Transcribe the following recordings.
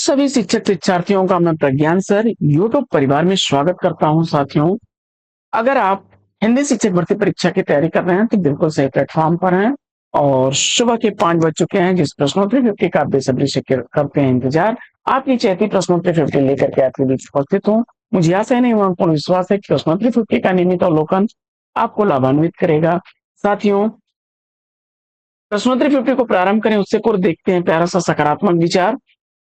सभी शिक्षक शिक्षार्थियों का मैं प्रज्ञान सर यूट्यूब परिवार में स्वागत करता हूं। साथियों, अगर आप हिंदी शिक्षक भर्ती परीक्षा की तैयारी कर रहे हैं तो बिल्कुल सही प्लेटफॉर्म पर हैं। और सुबह के 5 बज चुके हैं। जिस प्रश्नोत्तरी 50 का आप बेसब्री से करते हैं इंतजार, आपकी चहती प्रश्नोत्तरी 50 लेकर के आपके बीच उपस्थित हूँ। मुझे आशा नहीं, पूर्ण विश्वास है कि प्रश्नोत्तरी 50 का नियमित अवलोकन आपको लाभान्वित करेगा। साथियों, प्रश्नोत्तरी 50 को प्रारंभ करें उससे पूर्व देखते हैं प्यारा सा सकारात्मक विचार।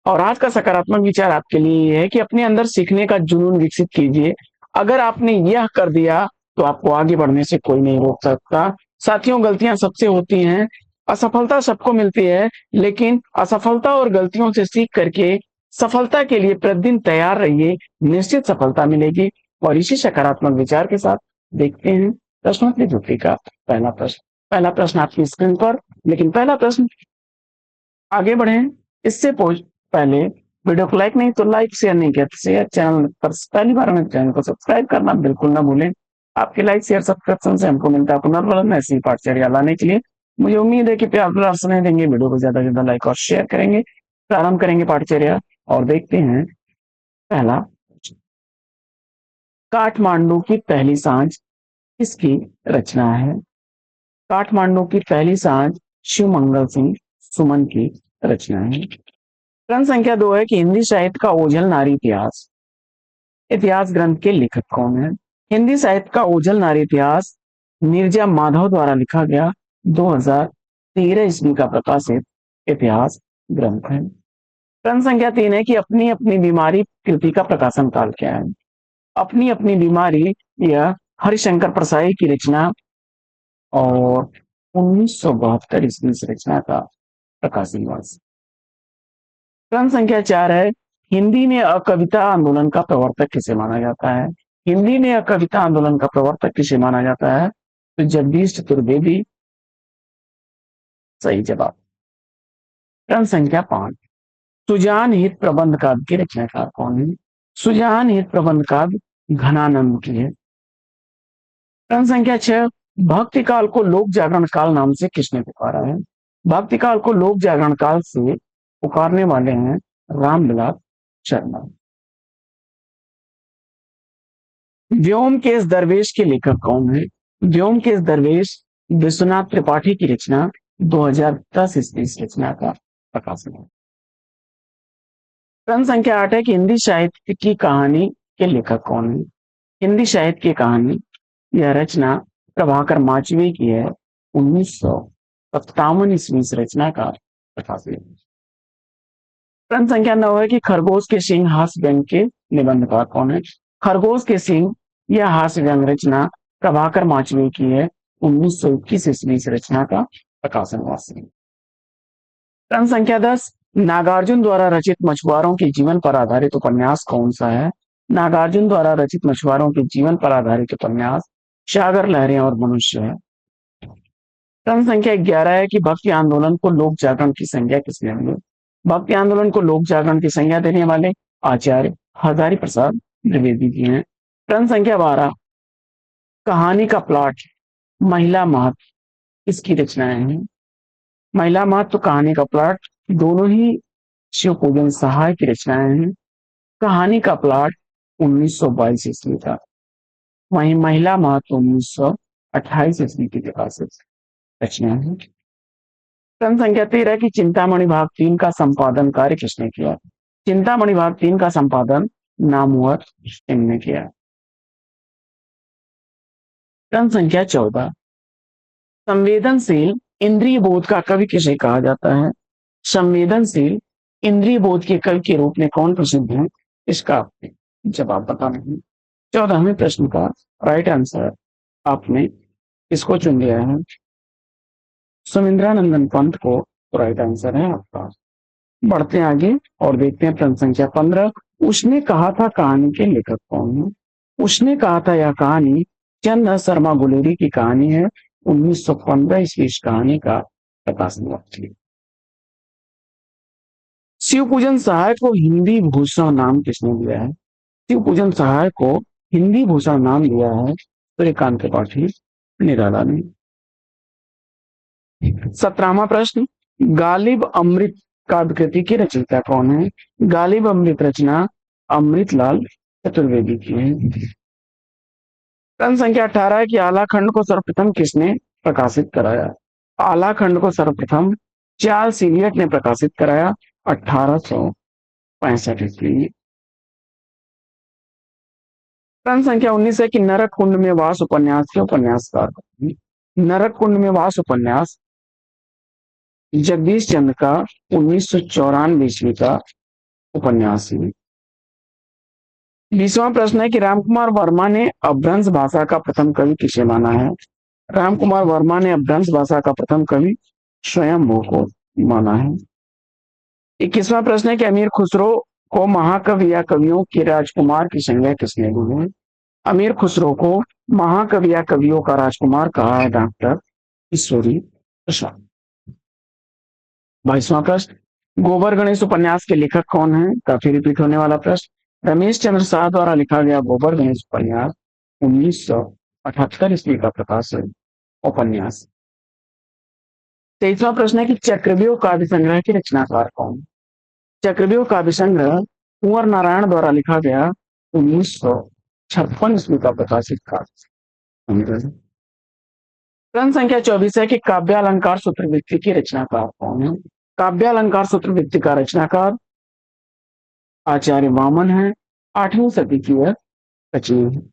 और आज का सकारात्मक विचार आपके लिए ये है कि अपने अंदर सीखने का जुनून विकसित कीजिए। अगर आपने यह कर दिया तो आपको आगे बढ़ने से कोई नहीं रोक सकता। साथियों, गलतियां सबसे होती हैं, असफलता सबको मिलती है, लेकिन असफलता और गलतियों से सीख करके सफलता के लिए प्रतिदिन तैयार रहिए। निश्चित सफलता मिलेगी। और इसी सकारात्मक विचार के साथ देखते हैं प्रश्नोत्तरी जुटी का पहला प्रश्न। पहला प्रश्न आपकी स्क्रीन पर। लेकिन पहला प्रश्न, आगे बढ़े इससे पहले वीडियो को लाइक नहीं तो लाइक, शेयर नहीं किया तो शेयर, चैनल पर पहली बार में चैनल को सब्सक्राइब करना बिल्कुल ना भूलें। आपके लाइक शेयर सब्सक्रिप्शन से हमको मिलता है पुनर्बलन ऐसी पाठचर्या लाने के लिए। मुझे उम्मीद है कि प्यार दुलार स्नेह देंगे, वीडियो को ज्यादा से ज्यादा लाइक और शेयर करेंगे। प्रारंभ करेंगे पाठचर्या और देखते हैं पहला प्रश्न। काठमांडू की पहली सांझ किसकी रचना है? काठमांडू की पहली सांझ शिवमंगल सिंह सुमन की रचना है। प्रश्न संख्या 2 है कि हिंदी साहित्य का ओझल नारी इतिहास इतिहास ग्रंथ के लेखक कौन है? हिंदी साहित्य का ओझल नारी इतिहास नीरजा माधव द्वारा लिखा गया 2013 ईस्वी का प्रकाशित इतिहास ग्रंथ है। प्रश्न संख्या 3 है कि अपनी अपनी बीमारी कृति का प्रकाशन काल क्या है? अपनी अपनी बीमारी यह हरिशंकर प्रसाई की रचना और 1972 ईस्वी से रचना का प्रकाशन वर्ष। प्रश्न संख्या 4 है, हिंदी में अकविता आंदोलन का प्रवर्तक किसे माना जाता है? हिंदी में अकविता आंदोलन का प्रवर्तक किसे माना जाता है? तो जगदीश चतुर्वेदी सही जवाब। प्रश्न संख्या 5, सुजान हित प्रबंध काव्य के रचनाकार कौन है? सुजान हित प्रबंध काव्य घनानंद की है। प्रश्न संख्या 6, भक्ति काल को लोक जागरण काल नाम से किसने पुकारा है? भक्ति काल को लोक जागरण काल से पुकारने वाले हैं रामविलास शर्मा। व्योमकेश दरवेश के लेखक कौन है? व्योमकेश दरवेश विश्वनाथ त्रिपाठी की रचना 2010 ईस्वी इस रचना का प्रकाशन है। प्रश्न संख्या 8 है कि हिंदी साहित्य की कहानी के लेखक कौन है? हिंदी साहित्य की कहानी यह रचना प्रभाकर माचवी की है, 1957 ईस्वी इस रचना का प्रकाशन है। प्रश्न संख्या 9 है कि खरगोश के सिंह हास्य व्यंग के निबंधकार कौन है? खरगोश के सिंह यह हास्य व्यंग रचना प्रभाकर माचवी की है, 1921 ईस्वी इस रचना का प्रकाशन हुआ। प्रश्न संख्या 10, नागार्जुन द्वारा रचित मछुआरों के जीवन पर आधारित उपन्यास कौन सा है? नागार्जुन द्वारा रचित मछुआरों के जीवन पर आधारित उपन्यास सागर लहरें और मनुष्य है। प्रश्न संख्या 11 है कि भक्ति आंदोलन को लोक जागरण की संज्ञा किसने दी? भक्ति आंदोलन को लोक जागरण की संज्ञा देने वाले आचार्य हजारी प्रसाद द्विवेदी जी हैं। प्रश्न संख्या 12, कहानी का प्लॉट महिला महत्व इसकी रचनाएं हैं। महिला महत्व कहानी का प्लॉट दोनों ही शिव पूजन सहाय की रचनाएं हैं। कहानी का प्लॉट 1922 ईस्वी का, वहीं महिला महत्व 1928 ईस्वी की प्रकाशित रचना है। प्रश्न संख्या 13 की चिंतामणि भाग 3 का संपादन कार्य किसने किया? चिंतामणि भाग 3 का संपादन नामवर सिंह ने किया। प्रश्न संख्या 14, संवेदनशील इंद्रिय बोध का कवि किसे कहा जाता है? संवेदनशील इंद्रिय बोध के कवि के रूप में कौन प्रसिद्ध है? इसका जवाब बताना है। 14वें प्रश्न का राइट आंसर आपने इसको चुन लिया है, सुमिंद्रानंदन पंत को राइट आंसर है आपका। बढ़ते हैं आगे और देखते हैं प्रश्न संख्या 15, उसने कहा था कहानी के लेखक कौन है? उसने कहा था यह कहानी चंद्र शर्मा गुलेरी की कहानी है, 1915 ईस्वी इस कहानी का प्रकाशन हुआ। शिव पूजन सहाय को हिंदी भूषण नाम किसने दिया है? शिव पूजन सहाय को हिंदी भूषण नाम दिया है सूर्यकांत त्रिपाठी निराला ने। 17वां प्रश्न, गालिब अमृत काव्य कृति की रचयिता कौन है? गालिब अमृत रचना अमृतलाल चतुर्वेदी की है। प्रश्न संख्या 18 है कि आलाखंड को सर्वप्रथम किसने प्रकाशित कराया? आलाखंड को सर्वप्रथम चार्ल्स इलियट ने प्रकाशित कराया 1865 ईस्वी। प्रश्न संख्या 19 है कि नरक कुंड में वास उपन्यास के उपन्यासकार कौन हैं? नरक कुंड में वास उपन्यास जगदीश चंद्र का 1994 ईस्वी का उपन्यास है। 20वां प्रश्न है कि रामकुमार वर्मा ने अपभ्रंश भाषा का प्रथम कवि किसे माना है? रामकुमार वर्मा ने अपभ्रंश भाषा का प्रथम कवि स्वयंभू को माना है। 21वां प्रश्न है कि अमीर खुसरो को महाकवि या कवियों के राजकुमार की संज्ञा किसने दी है? अमीर खुसरो को महाकवि या कवियों का राजकुमार कहा है डॉक्टर ईश्वरी प्रसाद। 22वां प्रश्न गोबर गणेश उपन्यास के लेखक कौन है? काफी रिपीट होने वाला प्रश्न। रमेश चंद्र शाह द्वारा लिखा गया गोबर गणेश उपन्यास 1978 ईस्वी का प्रकाशन उपन्यास। 23वां प्रश्न है कि चक्रव्यूह काव्य संग्रह के रचनाकार कौन? चक्रव्यूह काव्य संग्रह कुंवर नारायण द्वारा लिखा गया 1956 ईस्वी का प्रकाशित काव्य। प्रश्न संख्या 24 है कि काव्यालंकार सूत्रवृत्ति की रचनाकार कौन है? काव्यालंकार सूत्रवृत्ति का रचनाकार आचार्य वामन है। 8वीं सदी की यह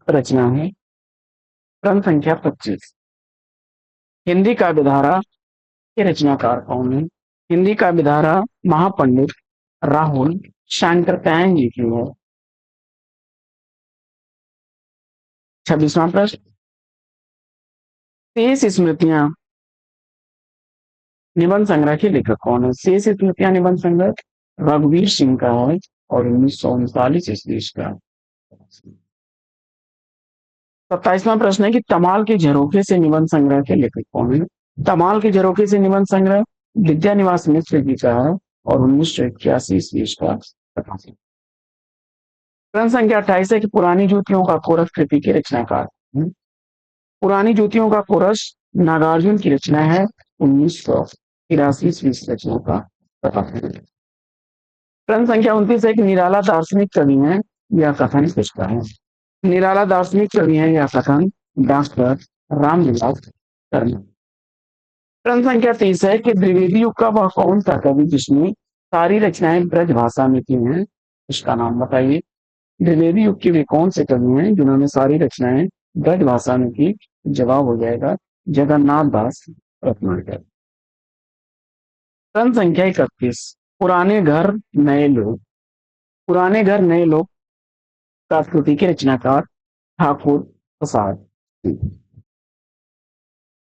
रचना है। प्रश्न संख्या 25 हिंदी काव्यधारा के रचनाकार कौन है? हिंदी काव्यधारा महापंडित राहुल शांकरपायन जी की है। 26वां प्रश्न शेष स्मृतियां निबंध संग्रह के लेखक कौन है? शेष स्मृतियां निबंध संग्रह रघुवीर सिंह का है और 1939 ईस्वी का। 27वां प्रश्न है कि तमाल के झरोखे से निबंध संग्रह के लेखक कौन है? तमाल के झरोखे से निबंध संग्रह विद्यानिवास मिश्र जी का है और 1981 ईस्वी का प्रकाशित। प्रश्न संख्या 28 है कि पुरानी जूतियों का कोरस कृति की रचनाकार। पुरानी जूतियों का कोरस नागार्जुन की रचना है 1983 ईस्वी रचना का प्रकाशन। प्रश्न संख्या 29 है कि निराला दार्शनिक कवि है यह कथन किसका है? निराला दार्शनिक कवि है यह कथन डॉक्टर रामविलास शर्मा। प्रश्न संख्या 30 है कि द्विवेदी युग का वह कौन सा कवि जिसने सारी रचनाएं ब्रज भाषा में की हैं? इसका नाम बताइए। द्विवेदी युग के वे कौन से कवि हैं जिन्होंने सारी रचनाएं ब्रज भाषा में की? जवाब हो जाएगा जगन्नाथ दास रत्नाकर। प्रश्न संख्या 31 पुराने घर नए लोग। पुराने घर नए लोग का कृति के रचनाकार ठाकुर प्रसाद।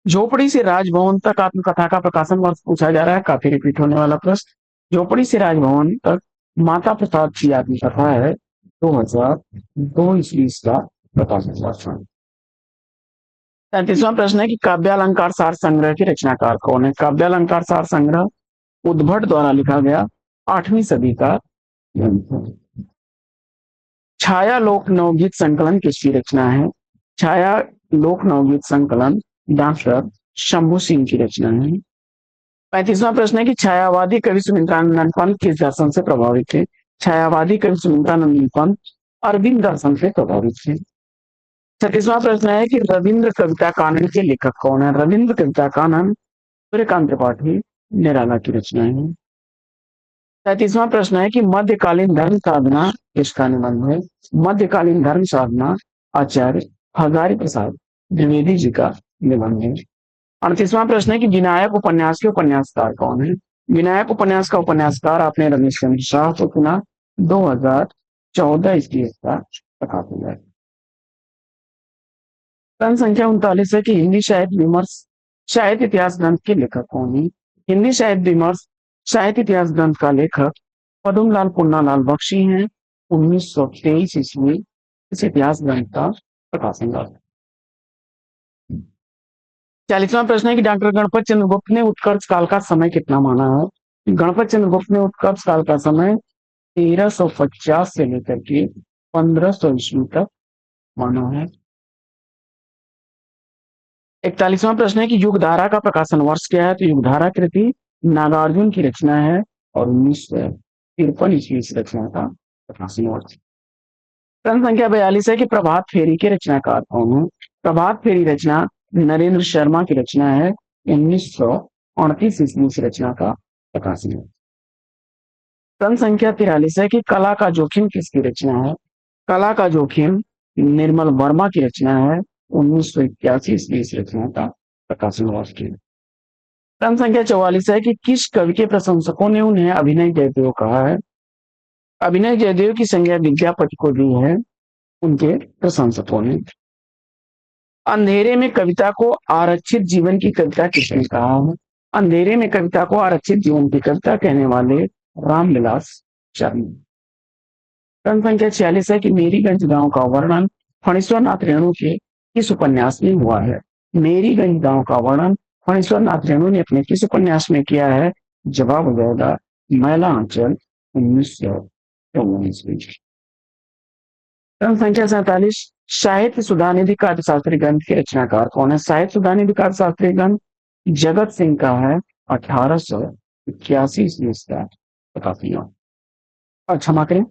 झोपड़ी से राजभवन तक आत्मकथा का प्रकाशन वर्ष पूछा जा रहा है। काफी रिपीट होने वाला प्रश्न। झोपड़ी से राजभवन तक माता प्रसाद की आत्मकथा है 2002 ईस्वी का प्रकाशन वर्ष। 33वां प्रश्न है कि काव्यालंकार सार संग्रह के रचनाकार कौन है? काव्यालंकार सार संग्रह उद्भट द्वारा लिखा गया 8वीं सदी का ग्रंथ है। छाया लोक नवगीत संकलन किसकी रचना है? छाया लोक नवगीत संकलन डॉक्टर शंभू सिंह की रचना है। 35वां प्रश्न है कि छायावादी कवि सुमित्रानंद पंत किस दर्शन से प्रभावित थे? छायावादी कवि सुमित्रानंद पंत अरविंद दर्शन से प्रभावित थे। 36वां प्रश्न है कि रविंद्र कविता कानन के लेखक कौन है? रविंद्र कविता कानन सूर्यकांत त्रिपाठी निराला की रचना है। 37वां प्रश्न है कि मध्यकालीन धर्म साधना किसका निबंध है? मध्यकालीन धर्म साधना आचार्य हजारी प्रसाद द्विवेदी जी का निबंध है। 38वां प्रश्न है कि विनायक उपन्यास के उपन्यासकार कौन है? विनायक उपन्यास का उपन्यासकार आपने रमेश चंद्र शाह को चुना 2014 ईस्वी का प्रकाशन है। प्रश्न संख्या 39 है कि हिंदी साहित्य विमर्श साहित्य इतिहास ग्रंथ के लेखक कौन है? हिंदी साहित्य विमर्श साहित्य इतिहास ग्रंथ का लेखक पद्मलाल पुन्नालाल बख्शी हैं। 1923 ईस्वी इस इतिहास ग्रंथ का प्रकाशन हुआ। 40वां प्रश्न है कि डॉक्टर गणपत चंद्रगुप्त ने उत्कर्ष काल का समय कितना माना है? गणपत चंद्रगुप्त ने उत्कर्ष काल का समय 1350 से लेकर के 1500 ईस्वी तक माना है। 41वां प्रश्न है कि युगधारा का प्रकाशन वर्ष क्या है? तो युगधारा कृति नागार्जुन की रचना है और 1953 ईस्वी की रचना का प्रकाशन हुआ। प्रश्न संख्या 42 है कि प्रभात फेरी के रचनाकार कौन है? प्रभात फेरी रचना नरेंद्र शर्मा की रचना है। 1938 ईस्वी की रचना का प्रकाशन है। प्रश्न संख्या 43 है कि कला का जोखिम किसकी रचना है? कला का जोखिम निर्मल वर्मा की रचना है। 1981 ईस्वी की रचना का प्रकाशन हुआ। प्रश्न संख्या 44 है कि किस कवि के प्रशंसकों ने उन्हें अभिनय जयदेव कहा है? अभिनय जयदेव की संज्ञा विद्यापति को दी है उनके प्रशंसकों ने। अंधेरे में कविता को आरक्षित जीवन की कविता किसने कहा है? अंधेरे में कविता को आरक्षित जीवन की कविता कहने वाले रामविलास शर्मा। प्रश्न संख्या 46 है कि मेरीगंज गांव का वर्णन फणीश्वर नाथ रेणु के किस उपन्यास में हुआ है? मेरीगंज गांव का वर्णन फणीश्वर नाथ रेणु ने अपने किस उपन्यास में किया है? जवाब हो जाएगा मैला आंचल 1954 ईस्वी। प्रश्न संख्या 47 साहित्य सुधानिधि काव्यशास्त्री ग्रंथ के रचनाकार कौन है? साहित्य सुधानिधि काव्यशास्त्री ग्रंथ जगत सिंह का है। 1881 ईस्वी का प्रकाशित हुआ। और क्षमा करें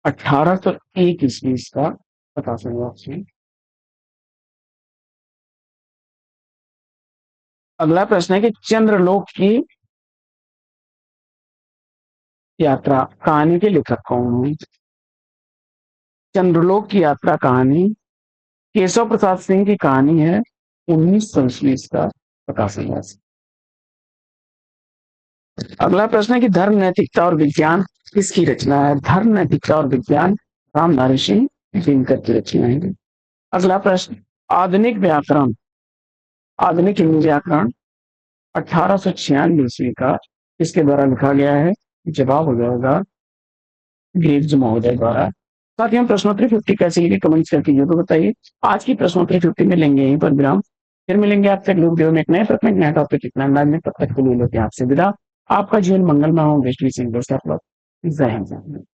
1801 ईस्वी का प्रकाशन हुआ। अगला प्रश्न है कि चंद्रलोक की यात्रा कहानी के लेखक कौन है? चंद्रलोक की यात्रा कहानी केशव प्रसाद सिंह की कहानी है। 1900 ईस्वी का प्रकाशन हुआ। अगला प्रश्न है कि धर्म नैतिकता और विज्ञान किसकी रचना है? धर्म नैतिकता और विज्ञान रामधारी सिंह दिनकर की रचना है। अगला प्रश्न आधुनिक व्याकरण आधुनिक हिंदी व्याकरण 1896 ईस्वी का किसके द्वारा लिखा गया है? जवाब हो जाएगा ग्रीव्स महोदय द्वारा। साथ ही हम प्रश्नोत्तरी 50 कैसे लिखे कमेंट्स करके जरूर बताइए। आज की प्रश्नोत्तरी 50 में लेंगे यहीं पर विराम। फिर मिलेंगे आपसे अगले वीडियो में एक नए प्रश्न नया टॉपिक इतना अंदाज में। तब तक के लिए लेते हैं आपसे विदा। आपका जीवन मंगलमय हो। जय हिंद।